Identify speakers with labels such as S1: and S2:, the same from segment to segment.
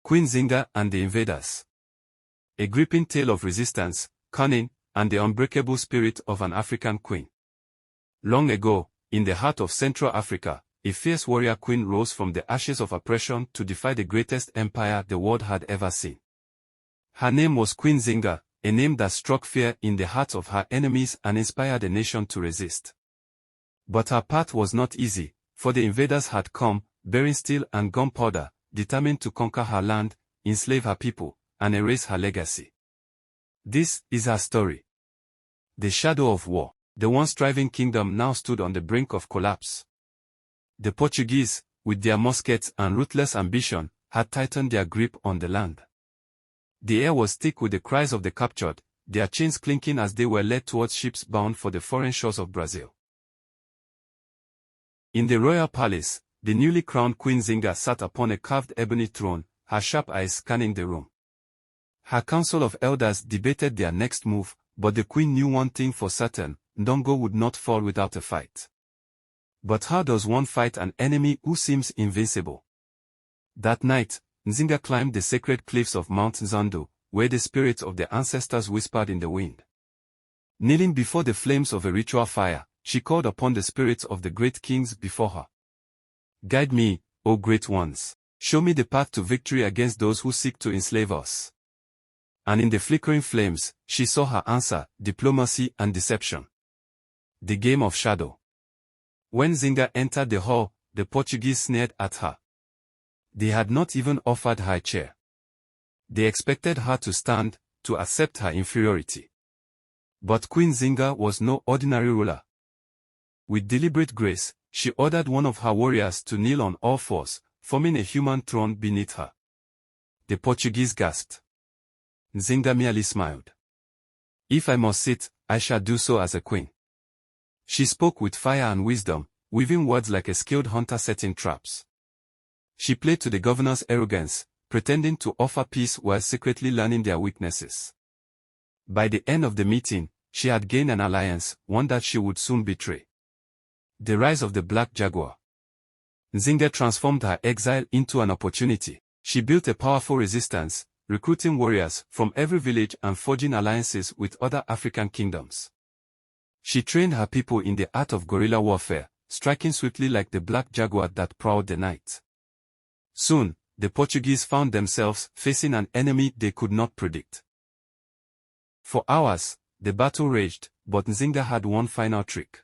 S1: Queen Nzinga and the Invaders. A gripping tale of resistance, cunning, and the unbreakable spirit of an African queen. Long ago, in the heart of Central Africa, a fierce warrior queen rose from the ashes of oppression to defy the greatest empire the world had ever seen. Her name was Queen Nzinga, a name that struck fear in the hearts of her enemies and inspired a nation to resist. But her path was not easy, for the invaders had come, bearing steel and gunpowder, determined to conquer her land, enslave her people, and erase her legacy. This is her story. The shadow of war. The once thriving kingdom now stood on the brink of collapse. The Portuguese, with their muskets and ruthless ambition, had tightened their grip on the land. The air was thick with the cries of the captured, their chains clinking as they were led towards ships bound for the foreign shores of Brazil. In the royal palace, the newly crowned Queen Nzinga sat upon a carved ebony throne, her sharp eyes scanning the room. Her council of elders debated their next move, but the queen knew one thing for certain: Ndongo would not fall without a fight. But how does one fight an enemy who seems invincible? That night, Nzinga climbed the sacred cliffs of Mount Nzondo, where the spirits of their ancestors whispered in the wind. Kneeling before the flames of a ritual fire, she called upon the spirits of the great kings before her. Guide me, O great ones. Show me the path to victory against those who seek to enslave us. And in the flickering flames, she saw her answer: diplomacy and deception. The game of shadow. When Nzinga entered the hall, the Portuguese sneered at her. They had not even offered her a chair. They expected her to stand, to accept her inferiority. But Queen Nzinga was no ordinary ruler. With deliberate grace, she ordered one of her warriors to kneel on all fours, forming a human throne beneath her. The Portuguese gasped. Nzinga merely smiled. If I must sit, I shall do so as a queen. She spoke with fire and wisdom, weaving words like a skilled hunter setting traps. She played to the governor's arrogance, pretending to offer peace while secretly learning their weaknesses. By the end of the meeting, she had gained an alliance, one that she would soon betray. The rise of the Black Jaguar. Nzinga transformed her exile into an opportunity. She built a powerful resistance, recruiting warriors from every village and forging alliances with other African kingdoms. She trained her people in the art of guerrilla warfare, striking swiftly like the black jaguar that prowled the night. Soon, the Portuguese found themselves facing an enemy they could not predict. For hours, the battle raged, but Nzinga had one final trick.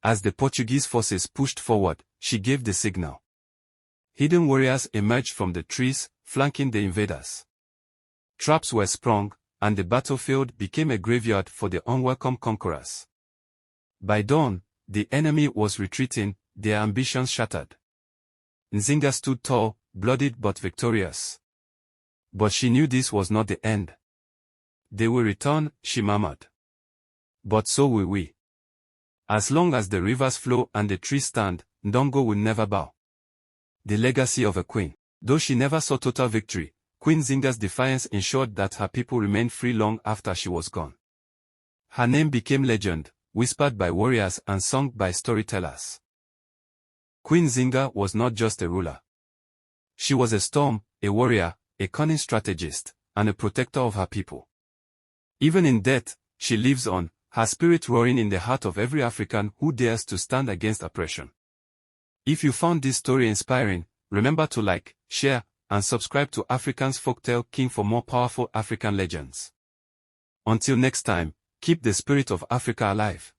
S1: As the Portuguese forces pushed forward, she gave the signal. Hidden warriors emerged from the trees, flanking the invaders. Traps were sprung, and the battlefield became a graveyard for the unwelcome conquerors. By dawn, the enemy was retreating, their ambitions shattered. Nzinga stood tall, bloodied but victorious. But she knew this was not the end. They will return, she murmured. But so will we. As long as the rivers flow and the trees stand, Ndongo will never bow. The legacy of a queen. Though she never saw total victory, Queen Nzinga's defiance ensured that her people remained free long after she was gone. Her name became legend, whispered by warriors and sung by storytellers. Queen Nzinga was not just a ruler. She was a storm, a warrior, a cunning strategist, and a protector of her people. Even in death, she lives on, her spirit roaring in the heart of every African who dares to stand against oppression. If you found this story inspiring, remember to like, share, and subscribe to Africa's Folktale King for more powerful African legends. Until next time, keep the spirit of Africa alive.